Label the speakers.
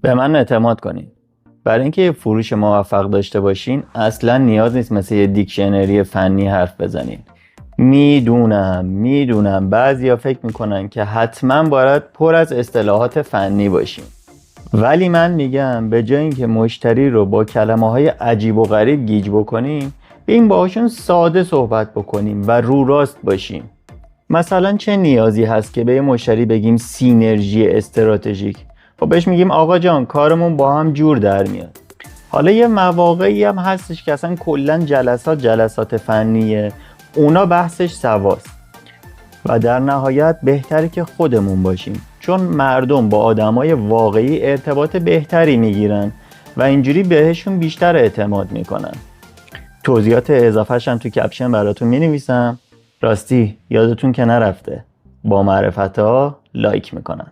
Speaker 1: به من اعتماد کنید. برای اینکه یه فروش موفق داشته باشین اصلا نیاز نیست مثل یه دیکشنری فنی حرف بزنین. میدونم بعضیا فکر میکنن که حتما باید پر از اصطلاحات فنی باشیم، ولی من میگم به جای اینکه مشتری رو با کلمه‌های عجیب و غریب گیج بکنیم، بیایم باهاشون ساده صحبت بکنیم و رو راست باشیم. مثلا چه نیازی هست که به یه مشتری بگیم سینرژی استراتژیک؟ خب بهش میگیم آقا جان کارمون با هم جور در میاد. حالا یه مواقعی هم هستش که اصلا کلا جلسات فنیه، اونا بحثش سواست و در نهایت بهتره که خودمون باشیم، چون مردم با آدمای واقعی ارتباط بهتری میگیرن و اینجوری بهشون بیشتر اعتماد میکنن. توضیحات اضافه‌ش هم تو کپشن براتون مینویسم. راستی یادتون که نرفته با معرفت‌ها لایک میکنن.